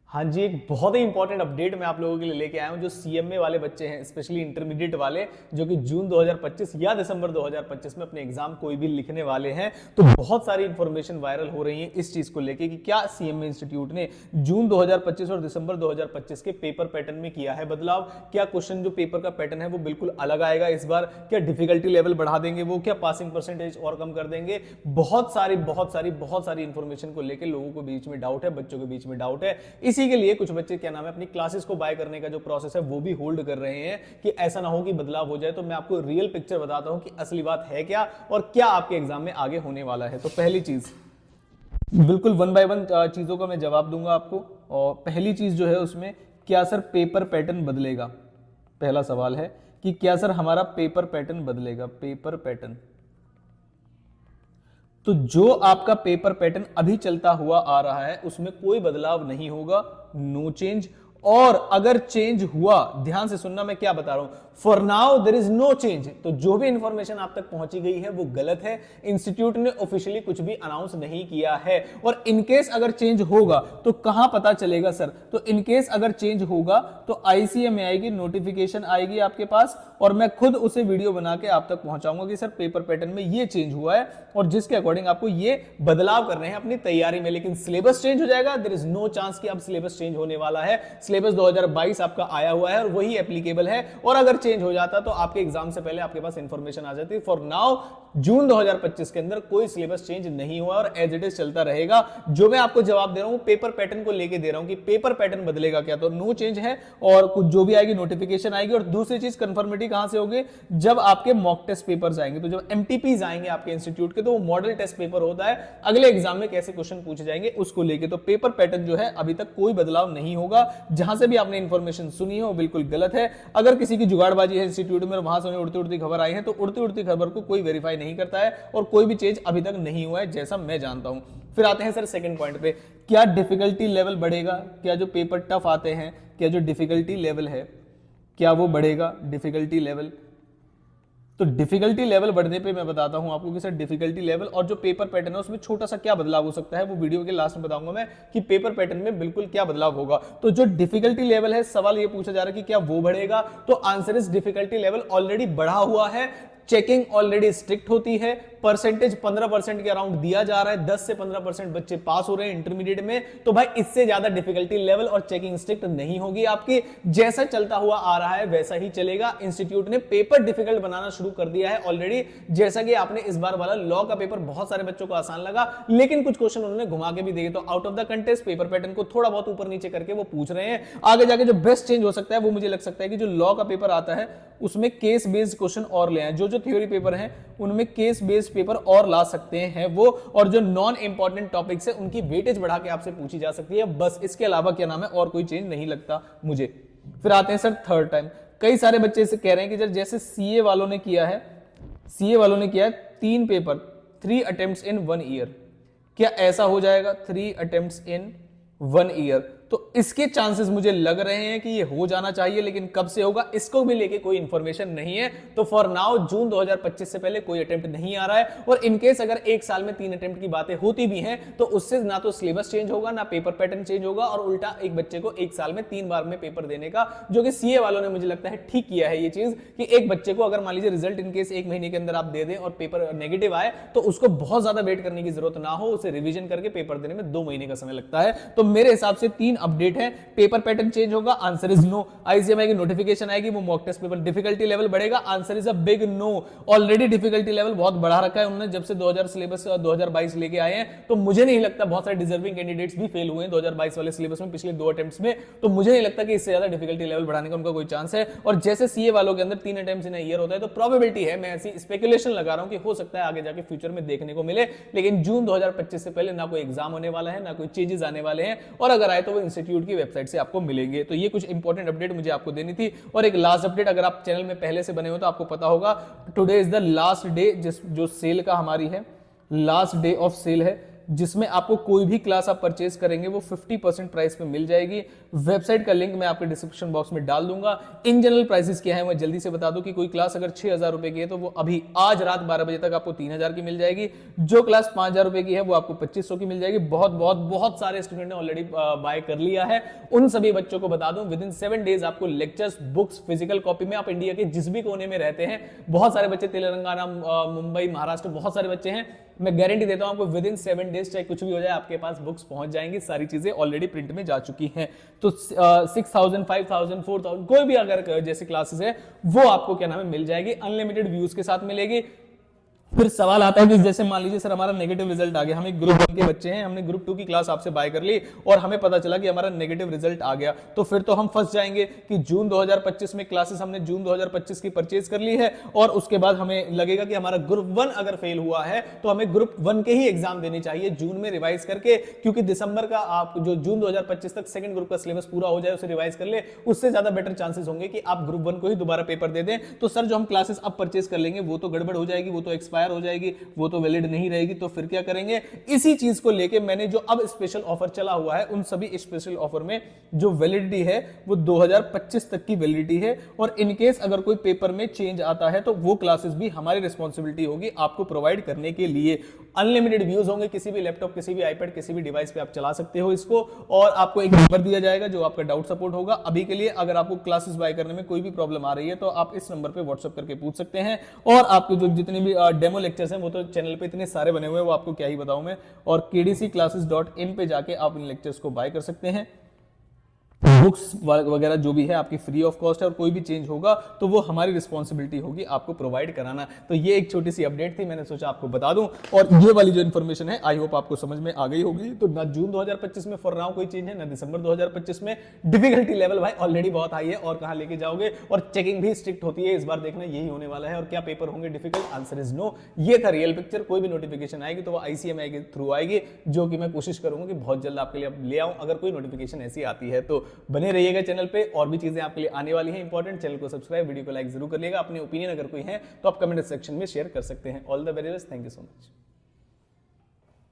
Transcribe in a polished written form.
हाँ जी, एक बहुत ही इंपॉर्टेंट अपडेट मैं आप लोगों के लिए लेके आया हूं। जो सीएमए वाले बच्चे हैं, स्पेशली इंटरमीडिएट वाले, जो कि जून 2025 या दिसंबर 2025 में अपने एग्जाम कोई भी लिखने वाले हैं, तो बहुत सारी इंफॉर्मेशन वायरल हो रही है इस चीज को लेके कि क्या सीएमए इंस्टीट्यूट ने जून 2025 और दिसंबर 2025 के पेपर पैटर्न में किया है बदलाव। क्या क्वेश्चन जो पेपर का पैटर्न है वो बिल्कुल अलग आएगा इस बार, क्या डिफिकल्टी लेवल बढ़ा देंगे वो, क्या पासिंग परसेंटेज और कम कर देंगे। बहुत सारी इंफॉर्मेशन को लेकर लोगों को बीच में डाउट है, बच्चों के बीच में डाउट है। इसी के लिए कुछ बच्चे क्या नाम है अपनी क्लासेस को बाय करने का जो प्रोसेस है वो भी होल्ड कर रहे हैं कि ऐसा ना हो कि बदलाव हो जाए। तो मैं आपको रियल पिक्चर बताता हूं कि असली बात है क्या और क्या आपके एग्जाम में आगे होने वाला है। तो पहली चीज, बिल्कुल वन बाय वन चीजों का मैं जवाब दूंगा आपको। और पहली चीज जो है उसमें, क्या सर पेपर पैटर्न बदलेगा। पहला सवाल है कि क्या सर हमारा पेपर पैटर्न बदलेगा। पेपर पैटर्न, तो जो आपका पेपर पैटर्न अभी चलता हुआ आ रहा है उसमें कोई बदलाव नहीं होगा, नो चेंज। और अगर चेंज हुआ, ध्यान से सुनना मैं क्या बता रहा हूं, for now there is no change. तो जो भी इंफॉर्मेशन आप तक पहुंची गई है वो गलत है। इंस्टीट्यूट ने ऑफिशियली कुछ भी अनाउंस नहीं किया है। और इनकेस अगर चेंज होगा तो कहां पता चलेगा सर, तो इनकेस अगर चेंज होगा तो आईसीएम में आएगी, नोटिफिकेशन आएगी आपके पास, और मैं खुद उसे वीडियो बना के आप तक पहुंचाऊंगा कि सर पेपर पैटर्न में ये चेंज हुआ है और जिसके अकॉर्डिंग आपको ये बदलाव करने हैं अपनी तैयारी में। लेकिन सिलेबस चेंज हो जाएगा, देयर इज नो चांस कि अब सिलेबस चेंज होने वाला है। सिलेबस 2022 आपका आया हुआ है और वही एप्लीकेबल है। और अगर चेंज हो जाता तो आपके एग्जाम से पहले आपके पास इंफॉर्मेशन आ जाती। फॉर नाउ जून 2025 के अंदर कोई सिलेबस चेंज नहीं हुआ और एज इट इज चलता रहेगा। जो मैं आपको जवाब दे रहा हूं पेपर पैटर्न को लेके दे रहा हूं कि पेपर पैटर्न बदलेगा क्या, तो नो चेंज है। और कुछ जो भी आएगी नोटिफिकेशन आएगी। और दूसरी चीज कंफर्मिटी कहां से होगी, जब आपके मॉक टेस्ट पेपर्स आएंगे। तो जब एमटीपीज आएंगे आपके इंस्टीट्यूट के, तो वो मॉडल टेस्ट पेपर होता है, अगले एग्जाम में कैसे क्वेश्चन पूछे जाएंगे उसको लेके। तो पेपर पैटर्न जो है अभी तक कोई बदलाव नहीं होगा। जहां से भी आपने इंफॉर्मेशन सुनी है वो बिल्कुल गलत है। अगर किसी की जुगाड़बाजी है इंस्टीट्यूट में, वहां से उन्हें उड़ती उड़ती खबर आई है, तो उड़ती उड़ती खबर को कोई वेरीफाई नहीं करता है और कोई भी चेंज अभी तक नहीं हुआ है जैसा मैं जानता हूं। फिर आते हैं सर सेकंड पॉइंट पे, क्या डिफिकल्टी लेवल बढ़ेगा। क्या जो पेपर टफ आते हैं, क्या जो डिफिकल्टी लेवल है क्या वो बढ़ेगा। डिफिकल्टी लेवल, तो डिफिकल्टी लेवल बढ़ने पे मैं बताता हूं आपको कि सर डिफिकल्टी लेवल और जो पेपर पैटर्न है उसमें छोटा सा क्या बदलाव हो सकता है, वो वीडियो के लास्ट में बताऊंगा मैं कि पेपर पैटर्न में बिल्कुल क्या बदलाव होगा। तो जो डिफिकल्टी लेवल है, सवाल ये पूछा जा रहा है कि क्या वो बढ़ेगा, तो answer is difficulty level already बढ़ा हुआ है। चेकिंग ऑलरेडी स्ट्रिक्ट होती है, परसेंटेज 15% के अराउंड दिया जा रहा है, 10 से 15% बच्चे पास हो रहे हैं इंटरमीडिएट में। तो भाई इससे ज्यादा डिफिकल्टी लेवल और चेकिंग स्ट्रिक्ट नहीं होगी आपकी। जैसा चलता हुआ आ रहा है वैसा ही चलेगा। इंस्टीट्यूट ने पेपर डिफिकल्ट बनाना शुरू कर दिया है ऑलरेडी। जैसा कि आपने इस बार वाला लॉ का पेपर बहुत सारे बच्चों को आसान लगा, लेकिन कुछ क्वेश्चन उन्होंने घुमा के भी दिए। तो out of the contest paper pattern को थोड़ा बहुत ऊपर नीचे करके वो पूछ रहे हैं। आगे जाके जो बेस्ट चेंज हो सकता है वो मुझे लग सकता है कि जो लॉ का पेपर आता है उसमें केस बेस्ड क्वेश्चन और ले आए। जो थ्योरी पेपर हैं उनमें केस बेस्ड पेपर और ला सकते हैं वो, और जो नॉन इंपॉर्टेंट टॉपिक्स है उनकी वेटेज बढ़ा के आपसे पूछी जा सकती है। बस इसके अलावा क्या नाम है और कोई चेंज नहीं लगता मुझे। फिर आते हैं सर थर्ड टाइम, कई सारे बच्चे से कह रहे हैं कि जैसे सीए वालों ने किया है, सीए वालों ने किया है 3 पेपर 3 अटेम्प्ट्स इन 1 ईयर, क्या ऐसा हो जाएगा 3 अटेम्प्ट्स इन 1 ईयर। तो इसके चांसेस मुझे लग रहे हैं कि ये हो जाना चाहिए, लेकिन कब से होगा इसको भी लेके कोई इंफॉर्मेशन नहीं है। तो फॉर नाउ जून 2025 से पहले कोई अटेम्प्ट नहीं आ रहा है। और इनकेस अगर एक साल में 3 अटेम्प्ट की बातें होती भी हैं तो उससे ना तो सिलेबस चेंज होगा ना पेपर पैटर्न चेंज होगा, और उल्टा एक बच्चे को एक साल में 3 बार में पेपर देने का, जो कि सीए वालों ने मुझे लगता है ठीक किया है ये चीज कि एक बच्चे को अगर मान लीजिए रिजल्ट इनकेस 1 महीने के अंदर आप दे दें और पेपर नेगेटिव आए तो उसको बहुत ज्यादा वेट करने की जरूरत ना हो, उसे रिविजन करके पेपर देने में 2 महीने का समय लगता है। तो मेरे हिसाब से 3 अपडेट है। पेपर पैटर्न चेंज होगा, आंसर इज नो। आईसीएमआई की नोटिफिकेशन आएगी, वो mock test paper. Difficulty level बढ़ेगा, answer is a big no. Already difficulty level बहुत बढ़ा रखा है उन्होंने जब से 2000 सिलेबस 2022 लेके आए हैं। तो मुझे नहीं लगता, बहुत सारे डिजर्विंग कैंडिडेट्स भी फेल हुए हैं 2022 वाले सिलेबस में पिछले 2 अटेम्प्ट्स में, तो मुझे नहीं लगता कि इससे ज्यादा डिफिकल्टी लेवल बढ़ाने का उनका कोई चांस है। और जैसे सीए वालों के अंदर 3 अटेम्प्ट्स इन ईयर होता है, तो प्रोबेबिलिटी है, मैं ऐसी स्पेकुलेशन लगा रहा हूं कि हो सकता है आगे जाके फ्यूचर में देखने को मिले। लेकिन जून 2025 से पहले ना कोई एग्जाम होने वाला है, ना कोई चेंजेस आने वाले हैं, और अगर आए तो वो इंस्टीट्यूट की वेबसाइट से आपको मिलेंगे। तो ये कुछ इंपॉर्टेंट अपडेट मुझे आपको देनी थी। और एक लास्ट अपडेट, अगर आप चैनल में पहले से बने हो तो आपको पता होगा, today is the last day जो सेल का हमारी है, लास्ट डे ऑफ सेल है। जिसमें आपको कोई भी क्लास आप परचेज करेंगे वो 50% प्राइस पे मिल जाएगी। वेबसाइट का लिंक मैं आपके डिस्क्रिप्शन बॉक्स में डाल दूंगा। इन जनरल प्राइसेस क्या है मैं जल्दी से बता दूं कि कोई क्लास अगर 6,000 रुपए की है तो वो अभी आज रात 12 बजे तक आपको 3,000 की मिल जाएगी। जो क्लास 5,000 रुपए की है वो आपको 2,500 की मिल जाएगी। बहुत सारे स्टूडेंट ने ऑलरेडी बाय कर लिया है। उन सभी बच्चों को बता दूं विद इन 7 डेज आपको लेक्चर्स, बुक्स, फिजिकल कॉपी में, आप इंडिया के जिस भी कोने में रहते हैं, बहुत सारे बच्चे तेलंगाना, मुंबई, महाराष्ट्र, बहुत सारे बच्चे हैं, मैं गारंटी देता हूं आपको विद इन 7 डेज चाहे कुछ भी हो जाए आपके पास बुक्स पहुंच जाएंगी। सारी चीजें ऑलरेडी प्रिंट में जा चुकी हैं। तो 6,000, 5,000, 4,000 कोई भी अगर जैसे क्लासेस है वो आपको क्या नाम है मिल जाएगी, अनलिमिटेड व्यूज के साथ मिलेगी। फिर सवाल आता है कि जैसे मान लीजिए सर हमारा नेगेटिव रिजल्ट आ गया, हम एक ग्रुप 1 के बच्चे हैं, हमने ग्रुप 2 की क्लास आपसे बाय कर ली और हमें पता चला कि हमारा नेगेटिव रिजल्ट आ गया, तो फिर तो हम फंस जाएंगे कि जून 2025 में क्लासेस हमने जून 2025 की परचेज कर ली है और उसके बाद हमें लगेगा कि हमारा ग्रुप 1 अगर फेल हुआ है तो हमें ग्रुप 1 के ही एग्जाम देनी चाहिए जून में रिवाइज करके, क्योंकि दिसंबर का आप जो जून 2025 तक सेकंड ग्रुप का सिलेबस पूरा हो जाए उसे रिवाइज कर ले, उससे ज्यादा बेटर चांसेस होंगे कि आप ग्रुप 1 को ही दोबारा पेपर दे दें। तो सर जो हम क्लासेस अब परचेज कर लेंगे वो तो गड़बड़ हो जाएगी, वो तो एक्सपायर हो जाएगी, वो तो वैलिड नहीं रहेगी, तो फिर क्या करेंगे? इसी चीज को लेके मैंने जो अब स्पेशल ऑफर चला हुआ है उन सभी स्पेशल ऑफर में जो वैलिडिटी है वो 2025 तक की वैलिडिटी है और इनकेस अगर कोई पेपर में चेंज आता है तो वो क्लासेस भी हमारी रिस्पॉन्सिबिलिटी होगी आपको प्रोवाइड करने के लिए। अनलिमिटेड व्यूज होंगे, किसी भी लैपटॉप, किसी भी आईपैड, किसी भी डिवाइस पे आप चला सकते हो इसको और आपको एक नंबर दिया जाएगा जो आपका डाउट सपोर्ट होगा। अभी के लिए अगर आपको क्लासेस बाय करने में कोई भी प्रॉब्लम आ रही है तो आप इस नंबर पे व्हाट्सएप करके पूछ सकते हैं और आपके जो जितने भी डेमो लेक्चर्स हैं वो तो चैनल पे इतने सारे बने हुए हैं वो आपको क्या ही बताऊं मैं, और kdcclasses.in पे जाके आप इन लेक्चर्स को बाय कर सकते हैं। बुक्स वगैरह जो भी है आपकी फ्री ऑफ कॉस्ट है और कोई भी चेंज होगा तो वो हमारी रिस्पॉन्सिबिलिटी होगी आपको प्रोवाइड कराना। तो ये एक छोटी सी अपडेट थी, मैंने सोचा आपको बता दूं और ये वाली जो इन्फॉर्मेशन है आई होप आपको समझ में आ गई होगी। तो ना जून 2025 में फॉर नाउ कोई चेंज है, ना दिसंबर 2025 में। डिफिकल्टी लेवल भाई ऑलरेडी बहुत हाई है और कहां लेके जाओगे, और चेकिंग भी स्ट्रिक्ट होती है। इस बार देखना यही होने वाला है। और क्या पेपर होंगे डिफिकल्ट? Answer is no. ये था रियल पिक्चर। कोई भी नोटिफिकेशन आएगी तो वो ICMI के थ्रू आएगी, जो कि मैं कोशिश करूंगा कि बहुत जल्द आपके लिए ले आऊं। अगर कोई नोटिफिकेशन ऐसी आती है तो बने रहिएगा चैनल पे, और भी चीजें आपके लिए आने वाली हैं इंपॉर्टेंट। चैनल को सब्सक्राइब, वीडियो को लाइक जरूर करिएगा। अपने ओपिनियन अगर कोई है तो आप कमेंट सेक्शन में शेयर कर सकते हैं। All the very best, thank you so much.